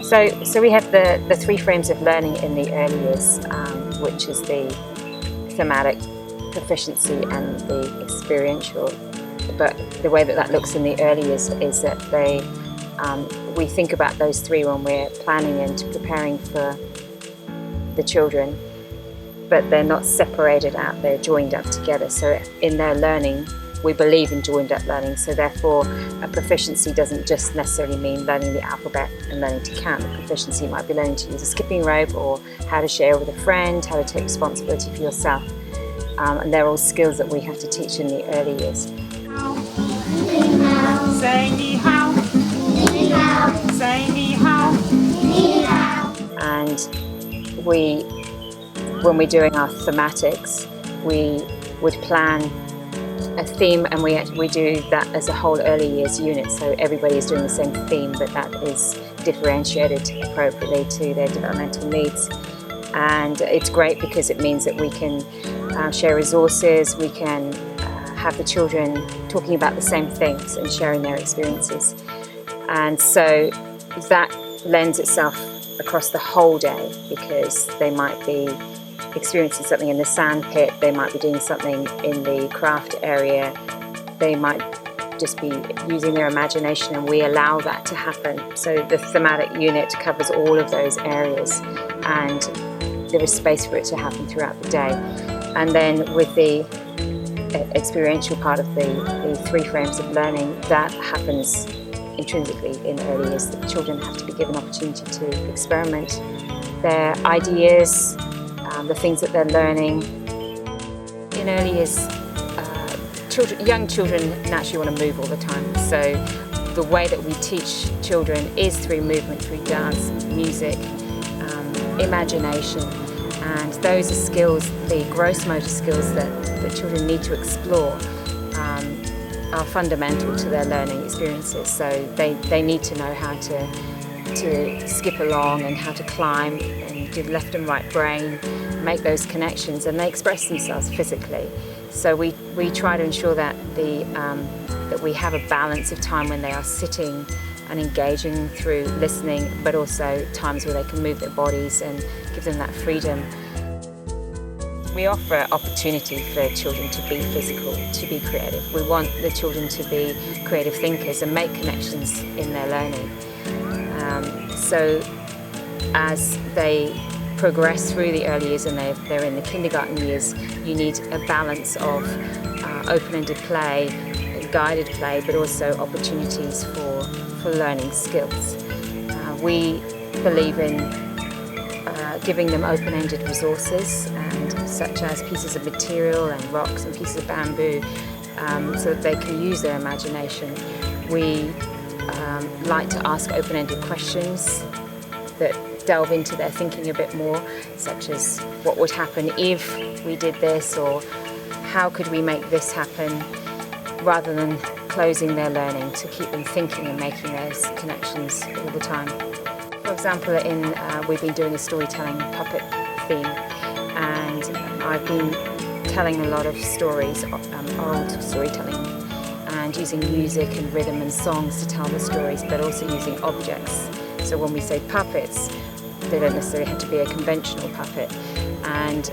So we have the three frames of learning in the early years, which is the thematic, proficiency and the experiential. But the way that looks in the early years is that we think about those three when we're planning and preparing for the children, but they're not separated out, they're joined up together. So in their learning, we believe in joined up learning, so therefore a proficiency doesn't just necessarily mean learning the alphabet and learning to count. A proficiency might be learning to use a skipping rope, or how to share with a friend, how to take responsibility for yourself. And they're all skills that we have to teach in the early years. Say ni hao. Ni hao. Say ni hao. Ni hao. And when we're doing our thematics, we would plan a theme, and we do that as a whole early years unit, so everybody is doing the same theme, but that is differentiated appropriately to their developmental needs. And it's great because it means that we can share resources, we can have the children talking about the same things and sharing their experiences. And so that lends itself across the whole day, because they might be experiencing something in the sand pit, they might be doing something in the craft area, they might just be using their imagination, and we allow that to happen. So the thematic unit covers all of those areas, and there is space for it to happen throughout the day. And then with the experiential part of the three frames of learning, that happens intrinsically in early years. The children have to be given opportunity to experiment their ideas, the things that they're learning. In early years, young children naturally want to move all the time. So the way that we teach children is through movement, through dance, music, imagination. And those are skills, the gross motor skills that the children need to explore, are fundamental to their learning experiences. So they need to know how to skip along and how to climb and do left and right brain, make those connections, and they express themselves physically. So we try to ensure that that we have a balance of time when they are sitting and engaging through listening, but also times where they can move their bodies and give them that freedom. We offer opportunity for children to be physical, to be creative. We want the children to be creative thinkers and make connections in their learning. So as they progress through the early years and they're in the kindergarten years, you need a balance of open-ended play, guided play, but also opportunities for learning skills. We believe in giving them open-ended resources, and such as pieces of material and rocks and pieces of bamboo, so that they can use their imagination. We like to ask open-ended questions that delve into their thinking a bit more, such as what would happen if we did this, or how could we make this happen, rather than closing their learning, to keep them thinking and making those connections all the time. For example, we've been doing a storytelling puppet theme, and I've been telling a lot of stories, oral storytelling, and using music and rhythm and songs to tell the stories, but also using objects. So when we say puppets, they don't necessarily have to be a conventional puppet. And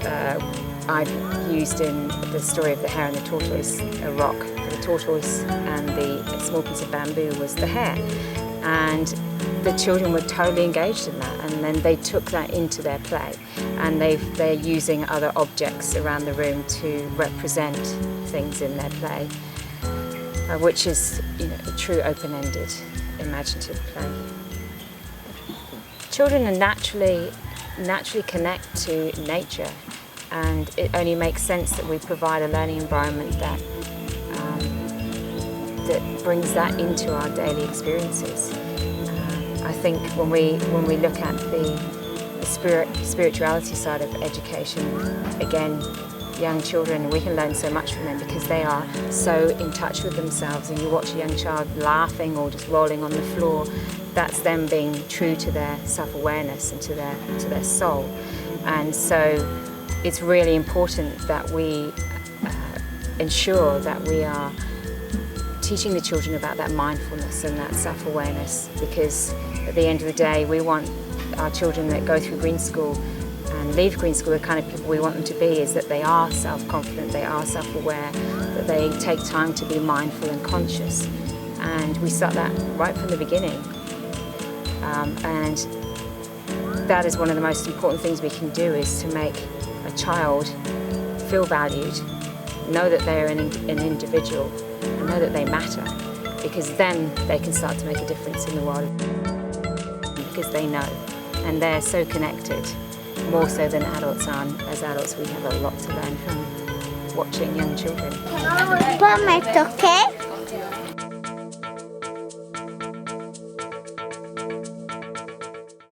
I've used in the story of the hare and the tortoise a rock for the tortoise, and the small piece of bamboo was the hare. And the children were totally engaged in that, and then they took that into their play, and they're using other objects around the room to represent things in their play, which is, a true open-ended, imaginative play. Children are naturally connect to nature, and it only makes sense that we provide a learning environment that brings that into our daily experiences. I think when we look at the spirituality side of education, again, young children, we can learn so much from them because they are so in touch with themselves. And you watch a young child laughing or just rolling on the floor, that's them being true to their self-awareness and to their soul. And so it's really important that we ensure that we are teaching the children about that mindfulness and that self-awareness, because at the end of the day we want our children that go through green school and leave green school, the kind of people we want them to be is that they are self-confident, they are self-aware, that they take time to be mindful and conscious, and we start that right from the beginning. And that is one of the most important things we can do, is to make a child feel valued, know that they're an individual, and know that they matter, because then they can start to make a difference in the world, because they know, and they're so connected, more so than adults are. As adults we have a lot to learn from watching young children. Pom, me toqué.